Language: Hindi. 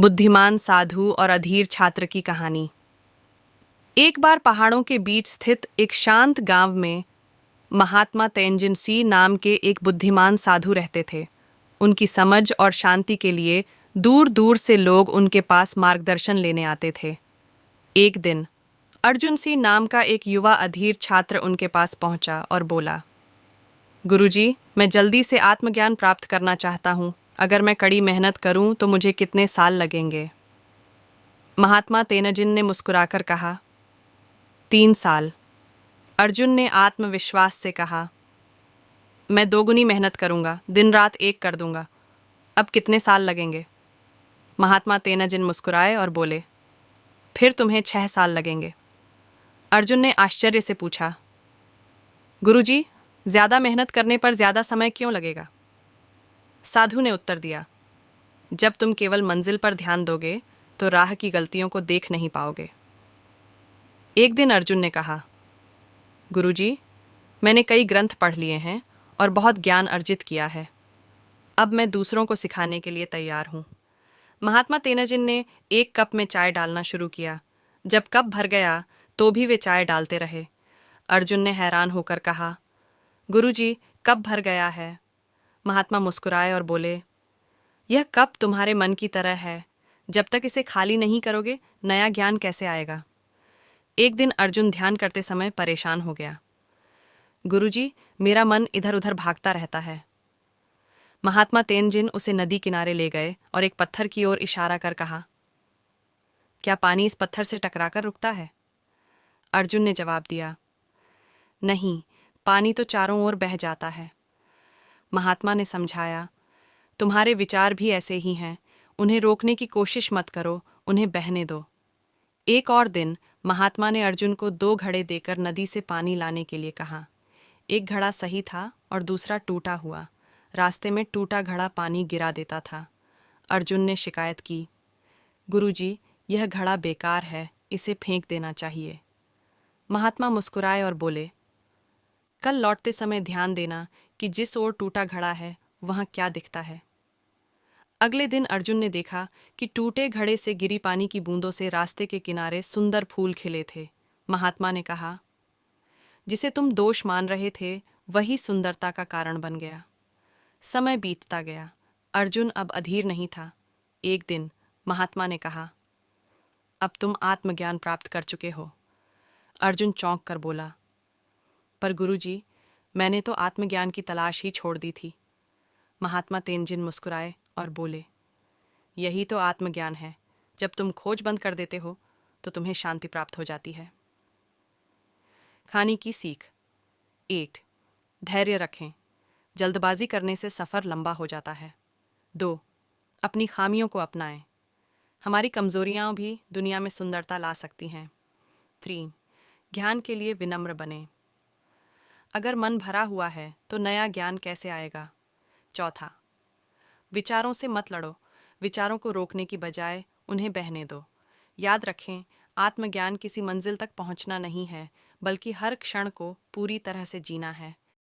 बुद्धिमान साधु और अधीर छात्र की कहानी। एक बार पहाड़ों के बीच स्थित एक शांत गांव में महात्मा तेंजिन सी नाम के एक बुद्धिमान साधु रहते थे। उनकी समझ और शांति के लिए दूर दूर से लोग उनके पास मार्गदर्शन लेने आते थे। एक दिन अर्जुन सी नाम का एक युवा अधीर छात्र उनके पास पहुंचा और बोला, गुरुजी, मैं जल्दी से आत्मज्ञान प्राप्त करना चाहता हूँ। अगर मैं कड़ी मेहनत करूं तो मुझे कितने साल लगेंगे? महात्मा तेनजिन ने मुस्कुराकर कहा, 3 साल। अर्जुन ने आत्मविश्वास से कहा, मैं दोगुनी मेहनत करूंगा, दिन रात एक कर दूंगा। अब कितने साल लगेंगे? महात्मा तेनजिन मुस्कुराए और बोले, फिर तुम्हें 6 साल लगेंगे। अर्जुन ने आश्चर्य से पूछा, गुरुजी, ज्यादा मेहनत करने पर ज्यादा समय क्यों लगेगा? साधु ने उत्तर दिया, जब तुम केवल मंजिल पर ध्यान दोगे तो राह की गलतियों को देख नहीं पाओगे। एक दिन अर्जुन ने कहा, गुरुजी, मैंने कई ग्रंथ पढ़ लिए हैं और बहुत ज्ञान अर्जित किया है। अब मैं दूसरों को सिखाने के लिए तैयार हूँ। महात्मा तेनजिन ने एक कप में चाय डालना शुरू किया। जब कप भर गया तो भी वे चाय डालते रहे। अर्जुन ने हैरान होकर कहा, गुरुजी, कप भर गया है। महात्मा मुस्कुराए और बोले, यह कप तुम्हारे मन की तरह है। जब तक इसे खाली नहीं करोगे, नया ज्ञान कैसे आएगा? एक दिन अर्जुन ध्यान करते समय परेशान हो गया। गुरुजी, मेरा मन इधर उधर भागता रहता है। महात्मा तेनजिन उसे नदी किनारे ले गए और एक पत्थर की ओर इशारा कर कहा, क्या पानी इस पत्थर से टकराकर रुकता है? अर्जुन ने जवाब दिया, नहीं, पानी तो चारों ओर बह जाता है। महात्मा ने समझाया, तुम्हारे विचार भी ऐसे ही हैं। उन्हें रोकने की कोशिश मत करो, उन्हें बहने दो। एक और दिन महात्मा ने अर्जुन को 2 घड़े देकर नदी से पानी लाने के लिए कहा। एक घड़ा सही था और दूसरा टूटा हुआ। रास्ते में टूटा घड़ा पानी गिरा देता था। अर्जुन ने शिकायत की, गुरुजी, यह घड़ा बेकार है, इसे फेंक देना चाहिए। महात्मा मुस्कुराए और बोले, कल लौटते समय ध्यान देना कि जिस ओर टूटा घड़ा है वहां क्या दिखता है। अगले दिन अर्जुन ने देखा कि टूटे घड़े से गिरी पानी की बूंदों से रास्ते के किनारे सुंदर फूल खिले थे। महात्मा ने कहा, जिसे तुम दोष मान रहे थे वही सुंदरता का कारण बन गया। समय बीतता गया। अर्जुन अब अधीर नहीं था। एक दिन महात्मा ने कहा, अब तुम आत्मज्ञान प्राप्त कर चुके हो। अर्जुन चौंक कर बोला, पर गुरुजी, मैंने तो आत्मज्ञान की तलाश ही छोड़ दी थी। महात्मा तेनजिन मुस्कुराए और बोले, यही तो आत्मज्ञान है। जब तुम खोज बंद कर देते हो तो तुम्हें शांति प्राप्त हो जाती है। कहानी की सीख। 1. धैर्य रखें। जल्दबाजी करने से सफ़र लंबा हो जाता है। 2. अपनी खामियों को अपनाएं। हमारी कमजोरियां भी दुनिया में सुंदरता ला सकती हैं। 3. ज्ञान के लिए विनम्र बनें। अगर मन भरा हुआ है तो नया ज्ञान कैसे आएगा? 4. विचारों से मत लड़ो। विचारों को रोकने की बजाय उन्हें बहने दो। याद रखें, आत्मज्ञान किसी मंजिल तक पहुंचना नहीं है, बल्कि हर क्षण को पूरी तरह से जीना है।